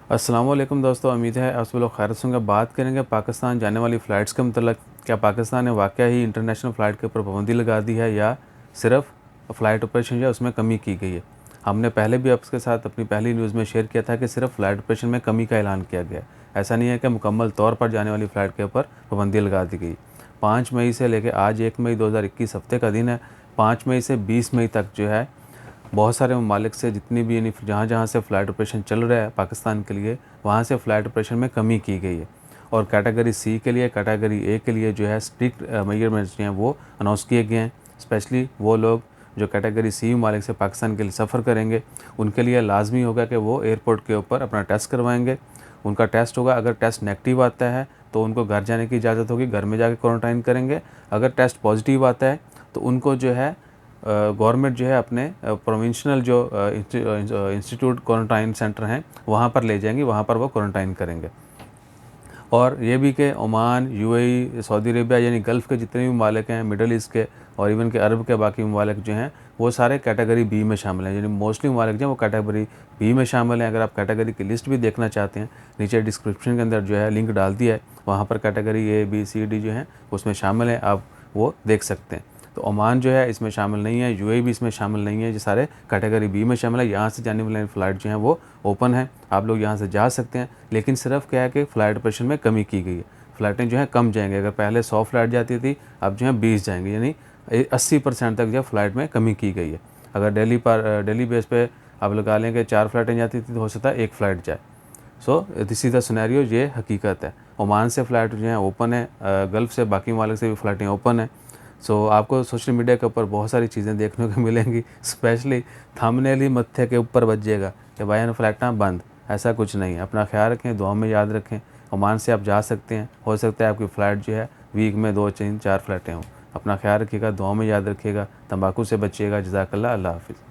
अस्सलाम वालेकुम दोस्तों, उम्मीद है आप सब लोग खैरियत से होंगे। बात करेंगे पाकिस्तान जाने वाली फ़्लाइट्स के मतलब। क्या पाकिस्तान ने वाक़या ही इंटरनेशनल फ़्लाइट के ऊपर पाबंदी लगा दी है या सिर्फ फ़्लाइट ऑपरेशन जो है उसमें कमी की गई है। हमने पहले भी आपके साथ अपनी पहली न्यूज़ में शेयर किया था कि सिर्फ फ़्लाइट ऑपरेशन में कमी का ऐलान किया गया है। ऐसा नहीं है कि मुकम्मल तौर पर जाने वाली फ़्लाइट के ऊपर पाबंदी लगा दी गई। 5 मई से लेकर आज 1 मई 2021 हफ़्ते का दिन है। 5 मई से 20 मई तक जो है बहुत सारे ममालिक से जितनी भी यानी जहाँ-जहाँ से फ़्लाइट ऑपरेशन चल रहा है पाकिस्तान के लिए, वहाँ से फ़्लाइट ऑपरेशन में कमी की गई है। और कैटेगरी सी के लिए, कैटेगरी ए के लिए जो है स्ट्रिक्ट मेजरमेंट्स जो हैं वो अनाउंस किए गए हैं। स्पेशली वो लोग जो कैटेगरी सी ममालिक से पाकिस्तान के लिए सफ़र करेंगे, उनके लिए लाज़मी होगा कि वो एयरपोर्ट के ऊपर अपना टेस्ट करवाएँगे। उनका टेस्ट होगा, अगर टेस्ट नेगेटिव आता है तो उनको घर जाने की इजाज़त होगी, घर में जाके क्वारंटाइन करेंगे। अगर टेस्ट पॉजिटिव आता है तो उनको जो है गवर्नमेंट जो है अपने प्रोविंशियल जो इंस्टीट्यूट क्वारंटाइन सेंटर हैं वहाँ पर ले जाएंगी, वहाँ पर वो क्वारंटाइन करेंगे। और ये भी कि ओमान, यूएई, सऊदी अरेबिया यानी गल्फ़ के जितने भी ममालिक हैं, मिडल ईस्ट के और इवन के अरब के बाकी ममालिक जो हैं वो सारे कैटेगरी बी में शामिल हैं। यानी मोस्टली ममालिक जो हैं वो कैटेगरी बी में शामिल हैं। अगर आप कैटेगरी की लिस्ट भी देखना चाहते हैं, नीचे डिस्क्रिप्शन के अंदर जो है लिंक डाल दिया है, वहाँ पर category A B C D जो हैं उसमें शामिल हैं, आप वो देख सकते हैं। तो ओमान जो है इसमें शामिल नहीं है, यूएई भी इसमें शामिल नहीं है, ये सारे कैटेगरी बी में शामिल है। यहाँ से जाने वाली फ़्लाइट जो हैं वो ओपन है, आप लोग यहाँ से जा सकते हैं। लेकिन सिर्फ क्या है कि फ़्लाइट ऑपरेशन में कमी की गई है, फ़्लाइटें जो हैं कम जाएंगी। अगर पहले 100 फ़्लाइट जाती थी, अब जो है 20 जाएंगी, यानी 80% तक जो फ़्लाइट में कमी की गई है। अगर डेली बेस पे आप लगा लें कि 4 फ़्लाइटें जाती थी तो हो सकता है 1 फ़्लाइट जाए। So this is the scenario, ये हकीकत है। ओमान से फ़्लाइट जो है ओपन है, गल्फ़ से बाकी ममालिक से भी फ़्लाइटें ओपन है। सो आपको सोशल मीडिया के ऊपर बहुत सारी चीज़ें देखने को मिलेंगी, स्पेशली थंबनेल ही मत्थे के ऊपर बच जाएगा कि भाई फ़्लाइटें बंद। ऐसा कुछ नहीं है। अपना ख्याल रखें, दुआ में याद रखें। ओमान से आप जा सकते हैं, हो सकता है आपकी फ़्लाइट जो है वीक में 2, 3, 4 फ़्लाइटें हों। अपना ख्याल रखिएगा, दुआ में याद रखिएगा, तंबाकू से बचिएगा। जज़ाकल्लाह, अल्लाह हाफ़िज़।